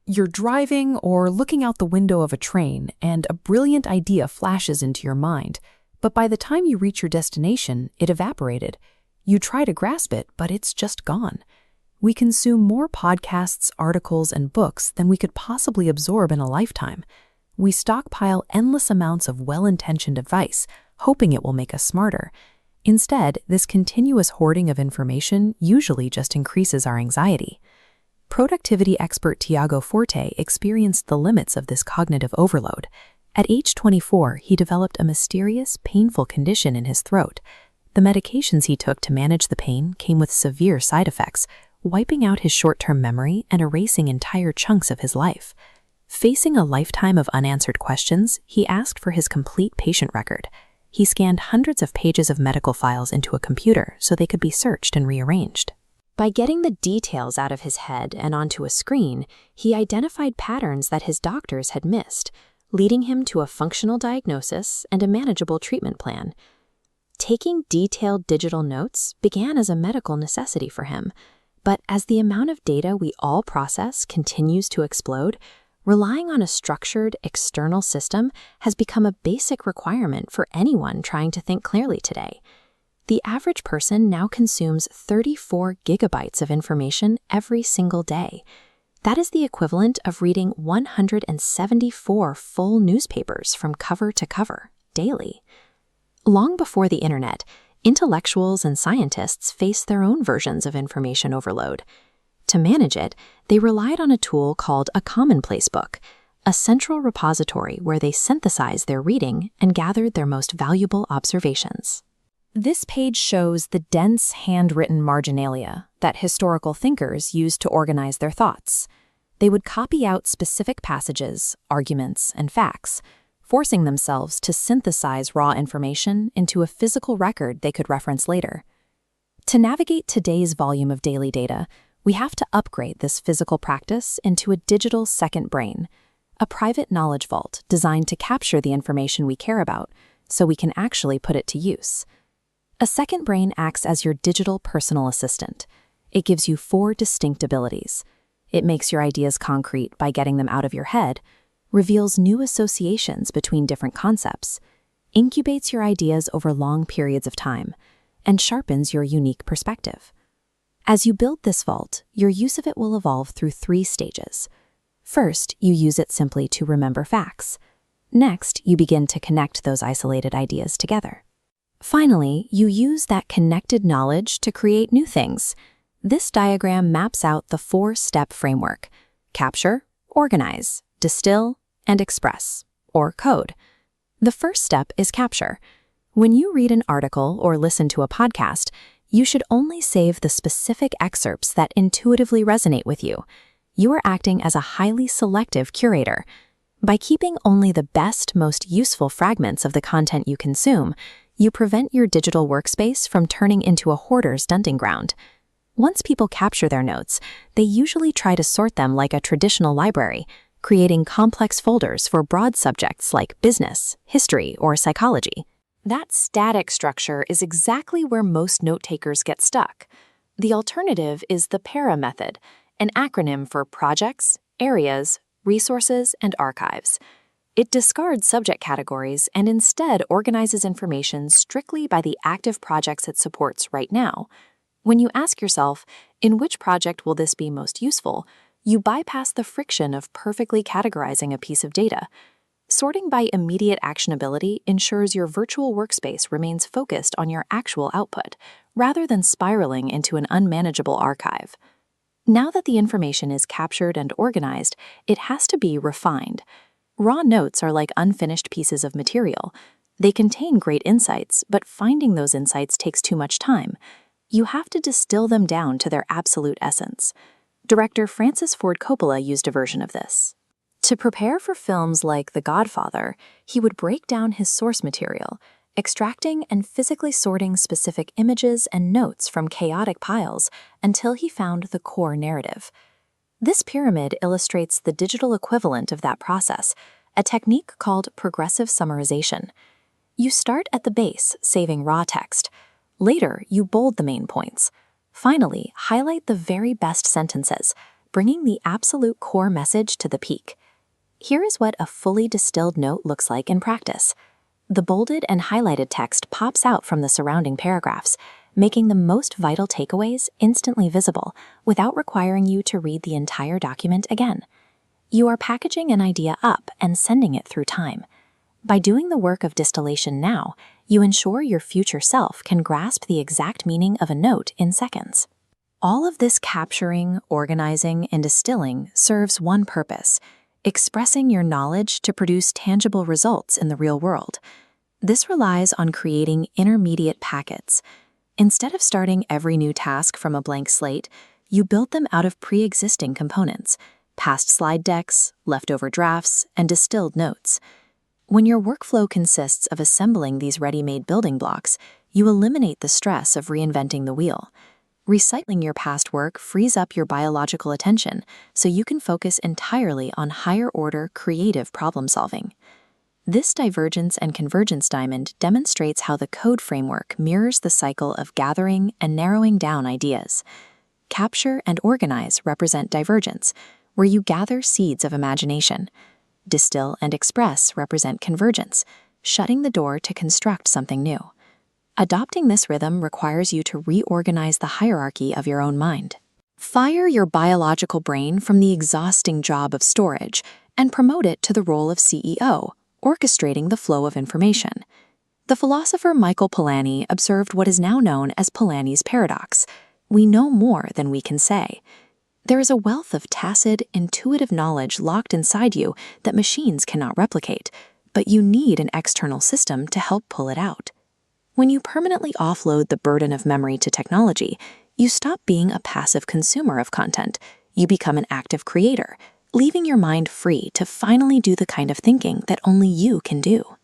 You're driving or looking out the window of a train, and a brilliant idea flashes into your mind. But by the time you reach your destination, it evaporated. You try to grasp it, but it's just gone. We consume more podcasts, articles, and books than we could possibly absorb in a lifetime. We stockpile endless amounts of well-intentioned advice, hoping it will make us smarter. Instead, this continuous hoarding of information usually just increases our anxiety. Productivity expert Tiago Forte experienced the limits of this cognitive overload. At age 24, he developed a mysterious, painful condition in his throat. The medications he took to manage the pain came with severe side effects, wiping out his short-term memory and erasing entire chunks of his life. Facing a lifetime of unanswered questions, he asked for his complete patient record. He scanned hundreds of pages of medical files into a computer so they could be searched and rearranged. By getting the details out of his head and onto a screen, he identified patterns that his doctors had missed, leading him to a functional diagnosis and a manageable treatment plan. Taking detailed digital notes began as a medical necessity for him, but as the amount of data we all process continues to explode, relying on a structured, external system has become a basic requirement for anyone trying to think clearly today. The average person now consumes 34 gigabytes of information every single day. That is the equivalent of reading 174 full newspapers from cover to cover daily. Long before the internet, intellectuals and scientists faced their own versions of information overload. To manage it, they relied on a tool called a Commonplace book, a central repository where they synthesized their reading and gathered their most valuable observations. This page shows the dense handwritten marginalia that historical thinkers used to organize their thoughts. They would copy out specific passages, arguments, and facts, forcing themselves to synthesize raw information into a physical record they could reference later. To navigate today's volume of daily data, we have to upgrade this physical practice into a digital second brain, a private knowledge vault designed to capture the information we care about so we can actually put it to use. A second brain acts as your digital personal assistant. It gives you 4 distinct abilities. It makes your ideas concrete by getting them out of your head, reveals new associations between different concepts, incubates your ideas over long periods of time, and sharpens your unique perspective. As you build this vault, your use of it will evolve through 3 stages. First, you use it simply to remember facts. Next, you begin to connect those isolated ideas together. Finally, you use that connected knowledge to create new things. This diagram maps out the 4-step framework: capture, organize, distill, and express, or code. The first step is capture. When you read an article or listen to a podcast, you should only save the specific excerpts that intuitively resonate with you. You are acting as a highly selective curator. By keeping only the best, most useful fragments of the content you consume, you prevent your digital workspace from turning into a hoarder's dunting ground. Once people capture their notes, they usually try to sort them like a traditional library, creating complex folders for broad subjects like business, history, or psychology. That static structure is exactly where most note-takers get stuck. The alternative is the PERA method, an acronym for projects, areas, resources, and archives. It discards subject categories and instead organizes information strictly by the active projects it supports right now. When you ask yourself, in which project will this be most useful, you bypass the friction of perfectly categorizing a piece of data. Sorting by immediate actionability ensures your virtual workspace remains focused on your actual output, rather than spiraling into an unmanageable archive. Now that the information is captured and organized, it has to be refined. Raw notes are like unfinished pieces of material. They contain great insights, but finding those insights takes too much time. You have to distill them down to their absolute essence. Director Francis Ford Coppola used a version of this. To prepare for films like The Godfather, he would break down his source material, extracting and physically sorting specific images and notes from chaotic piles until he found the core narrative. This pyramid illustrates the digital equivalent of that process, a technique called progressive summarization. You start at the base, saving raw text. Later, you bold the main points. Finally, highlight the very best sentences, bringing the absolute core message to the peak. Here is what a fully distilled note looks like in practice. The bolded and highlighted text pops out from the surrounding paragraphs, making the most vital takeaways instantly visible without requiring you to read the entire document again. You are packaging an idea up and sending it through time. By doing the work of distillation now, you ensure your future self can grasp the exact meaning of a note in seconds. All of this capturing, organizing, and distilling serves one purpose: expressing your knowledge to produce tangible results in the real world. This relies on creating intermediate packets. Instead of starting every new task from a blank slate, you build them out of pre-existing components: past slide decks, leftover drafts, and distilled notes. When your workflow consists of assembling these ready-made building blocks, you eliminate the stress of reinventing the wheel. Recycling your past work frees up your biological attention so you can focus entirely on higher-order creative problem-solving. This divergence and convergence diamond demonstrates how the code framework mirrors the cycle of gathering and narrowing down ideas. Capture and organize represent divergence, where you gather seeds of imagination. Distill and express represent convergence, shutting the door to construct something new. Adopting this rhythm requires you to reorganize the hierarchy of your own mind. Fire your biological brain from the exhausting job of storage and promote it to the role of CEO, orchestrating the flow of information. The philosopher Michael Polanyi observed what is now known as Polanyi's paradox: we know more than we can say. There is a wealth of tacit, intuitive knowledge locked inside you that machines cannot replicate, but you need an external system to help pull it out. When you permanently offload the burden of memory to technology, you stop being a passive consumer of content. You become an active creator, leaving your mind free to finally do the kind of thinking that only you can do.